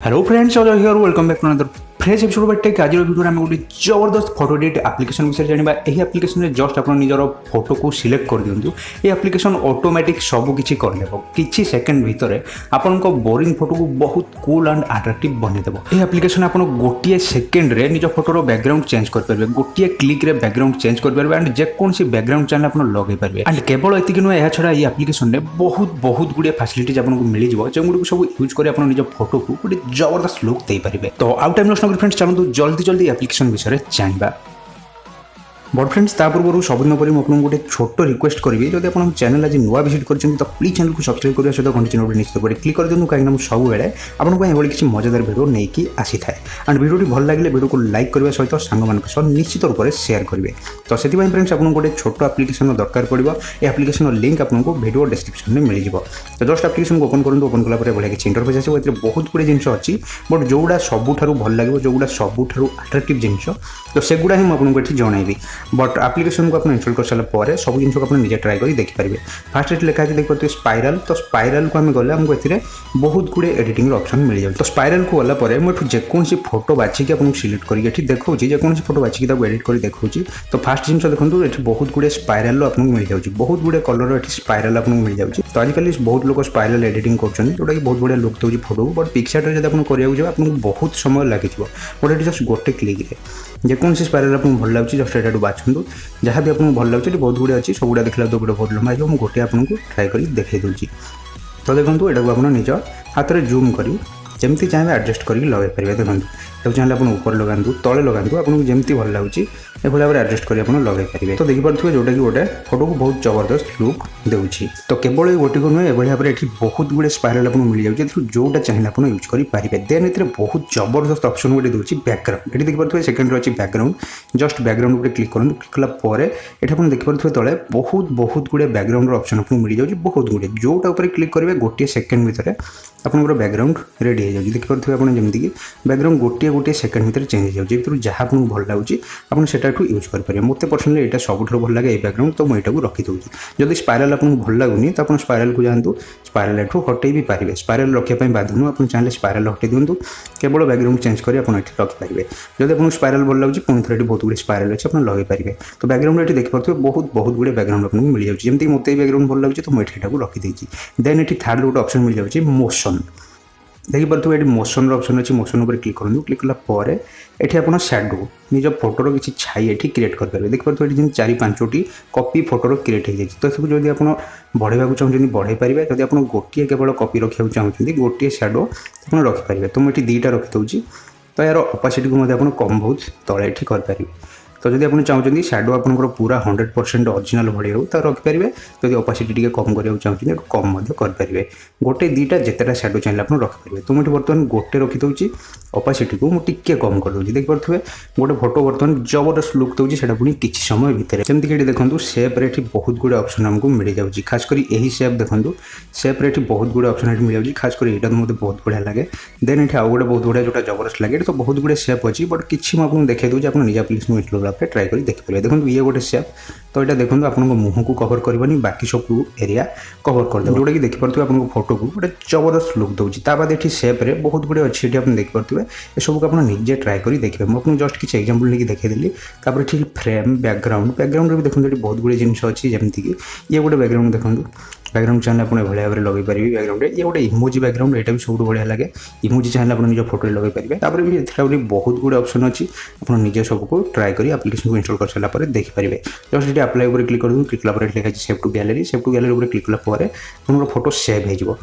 Hello friends, ऑडिया here, welcome back to another fresh episode but tech. आज video में गोटे जबरदस्त फोटो एडिट एप्लिकेशन विषय जाना। यही एप्लिकेशन में जस्ट आप निजर फोटो को सिलेक्ट कर दिंतु। ये एप्लिकेशन ऑटोमेटिक सबकि करदेव किसी सेकेंड भितर आपण बोरिंग फोटो को बहुत कूल एंड अट्रैक्टिव बनईदेव। ये एप्लिकेशन आप गोटे सेकेंड रे निज फोटोर बैकग्राउंड चेंज करेंगे, गोटे क्लिक रे बैकग्राउंड चेंज करेंगे एंड जेकोसी बैकग्राउंड चैनल आप लगे पारे। एंड केवल एतिक नुहे, यह छड़ा ये एप्लिकेशन में बहुत गुड़े फैसिलिटीज आपको मिल जाए जो सब यूज कर निज फोटो को गोटे जबरदस्त लुक दे पारे। तो आउ टाइम नष्ट फ्रेंड्स, चलते जल्दी एप्लिकेशन विषय जाना। बट फ्रेंड्स, पूर्व सबुदिन पर मुझे गोटे छोट रिक्वेस्ट करी, जब आप चैनल आज नुआ विजिट कर तो प्लीज चैनल को सब्सक्राइब करने सहित घंटी नोटिफिकेशन निश्चित पर क्लिक कर दिखाँ, कहीं सब बेले आपको किसी मजादार भिडियो नहीं आसी थाए। एंड भिडियो भल लगे भिडियो को लाइक करने सहित सांग निश्चित रूप से शेयर करेंगे। तो से फ्रेंड्स, आपको गोटे छोट एप्लिकेशन दरकार पड़ो। ये एप्लिकेशन लिंक आपको वीडियो डिस्क्रिप्शन में मिल जाए। तो जस्ट एप्लिकेशन को ओपन करूँ, ओपन कलापर भाई किसी इंटरफेस आसो। ये बहुत गुड़े जिन अच्छी, बट जोड़ा सबुठ भल लगे, जोड़ा सबुठ अट्राक्टिव जिन, तो सेगुड़ा ही मुझे जनइबी। बट एप्लिकेशन को आप इंस्टॉल कर सारा सब जिन को निजे ट्राई कर देखिपारे। फास्ट ये लिखा है देखिए स्पाइराल। तो स्पाइराल को आम गले आमको ए बहुत गुड़े एडिटिंग ऑप्शन मिल जाए। तो स्पाइराल को गलापर मुझे जेकोसी फोटो बाछिकी आपको सिलेक्ट करके देखा जेकोसी फोटो बाछिकी एडिट कर देखा। तो फास्ट जिन देखो ये बहुत गुड़े स्पाइराल आपको मिल जाए, बहुत गुड़े कलर ये स्पाइराल आपको मिल जाए। तो आजिकल बहुत लोग स्पाइराल एडिटिंग कर जोटा कि बहुत बढ़िया लुक दूसरी फोटो को। बट पिक्चर जब आप आपको बहुत समय लगे, बट ये जस्ट गोटे क्लिक रे जेकोसी स्पाइराल आपको भल लगे जस्ट ये बाछुँ। जहाँ भी आपको भल लगे बहुत गुड़े अच्छी, सब गुड़ा देखला तो गोटे बहुत लंबा हो, गोटे आपको ट्राई कर देखा दूसरी। तो देखो यहाँ को आप निज हाथ में जूम कर जमी चाहिए एडजस्ट करके लगे पारे। देखो ये चाहिए आप ऊपर लगातु, तले लगातु, आपको जमी भल लगे ये भाव में एडजस्ट कर लगे पारे। तो देखिपे जोटा कि गोटे फोटो को बहुत जबरदस्त लुक दूसरी। तो केवल गोटे को नुहे, ये भाव में बहुत गुड़े स्पाइराल आपको मिल जाए, जोटा चाहिए आप यूज करेंगे। देन ये बहुत जबरदस्त ऑप्शन गोटे दूसरी बैकग्राउंड। ये देखिपे सेकेंड अच्छी बैकग्राउंड, जस्ट बैकग्राउंड गोटे क्लिक करूँ। क्लिक कलापर ये आप देखिपे तले बहुत गुड़े बैकग्राउंड ऑप्शन आपको मिल जाए, बहुत गुड़े जोटा उपर क्लिक करेंगे गोटे सेकेंड भितर आपंकर बैकग्राउंड रेडी हो जाए। देखिपे आप जमीक बैकग्राउंड गोटे सेकेंड भितर चेंज हो जाए, जहाँ आपको भल लगे आप यूज करेंगे। मत पर्सनली यहाँ सबुठ भल लगे ये बैकग्राउंड, तो मुझे रखीदे। जब स्पाइराल आपको भल लगुनि तो आप स्पाइराल को जातु, स्पाइराल एठू हटई भी पारे। स्पाइराल रखापी बाध्य नुह, आप चाहिए स्पाइराल हटई दिंतु, केवल बैकग्राउंड चेंज कर रखिपारे। जब आपको स्पाइराल भल लगे पुणी थे बहुत गुड़े स्पाइराल अच्छे आप लगे पारे। तो बैकग्राउंड ये देखिए बहुत गुड़े बैकग्राउंड आपको मिल जाए, जमीक मत बैकग्राउंड भल लगे तो मुझे यहाँ रखीदे। देन ये थर्ड गोटे ऑप्शन मिल जाए मोशन। देखिपे ये मोशन ऑप्शन अच्छी, मोशन उपर क्लिक करूँ। क्लिक कलापर ये आप सैडो निज फोटोर किसी छाई ये क्रिएट करेंगे। देखिए ये 4-5टी कॉपी फोटोर क्रिएट हो जाए। तो सब जब आप बढ़ावा चाहते बढ़ाई पारे, जब आप गोटे केवल कॉपी रखा चाहते गोटे सैडो आप रखिपारे। तो मुझे 2टा रखीदे। तो यार अपासिटी को आप कम बहुत तले करेंगे। तो जब आप चाहते सैडो आपंकर पूरा 100% ओरिजिनल बढ़िया तो रखिपारे। जब अपासिटी टी कम करने चाहते कम करेंगे। गोटे 2टा जितेटा सैडो चाहिए आप रखिपारे। तो मुझे बर्तमान गोटे रखीदे, अपासिटी को मुझे कम कर दूसरी। देखिए गोटे फोटो बर्तमान जबरदस्त लुक दूसरी, से पुणी किसी समय भितर जमीक ये देखो सेप्रे ये बहुत गुड़े ऑप्शन आमको मिल जाए। खासकर यही सेप देखो सेप्रे ये बहुत गुड़े ऑप्शन ये मिल जाए। खासकर यहाँ तो मतलब बहुत बढ़िया लगे। देन ये आउ गोटे बहुत बढ़िया जोटा जबरदस्त लगे। तो बहुत गुड़े सेप अच्छी, बट किसी मुझे देखा दूसरी आप निज एप्लिकेशन इंस्टॉल ट्राई कर देखिए। देखो ये गोटे सेप, तो यहाँ देखो आप मुँह को कवर करनी, बाकी सब एरिया कवर करदे, जोटा कि देखिपे आप फोटो को गोटे जबरदस्त लुक दूसरी। बाद ये सेप्रे बहुत गुड़े अच्छी आप देखिपे ये सब आप निजे ट्राई कर देखिए। मुझे जस्ट किसी एग्जांपल लेके देखीदेली। ठीक फ्रेम बैकग्राउंड भी देखो ये बहुत गुड़े जिन अच्छी, जमीक ये गोटे बैकग्राउंड देखो बैकग्राउंड चाहिए आप भाव में लगे पारे। बैकग्राउंड ये गोटे इमोजी बैकग्राउंड, यहाँ भी सब बढ़िया लगे। इमोजी चाहिए आप निज फोटो लगे पारे। भी बहुत गुड़े ऑप्शन अच्छी, आप निजे सबको ट्राई कर एप्लिकेशन को इंस्टॉल कर सारा देखिपारे। जस्ट ये अप्लाई क्लिक कर दूँ। क्लिक कलापर लिखा है save to gallery. Save to gallery click कलापर फोटो सेव हो।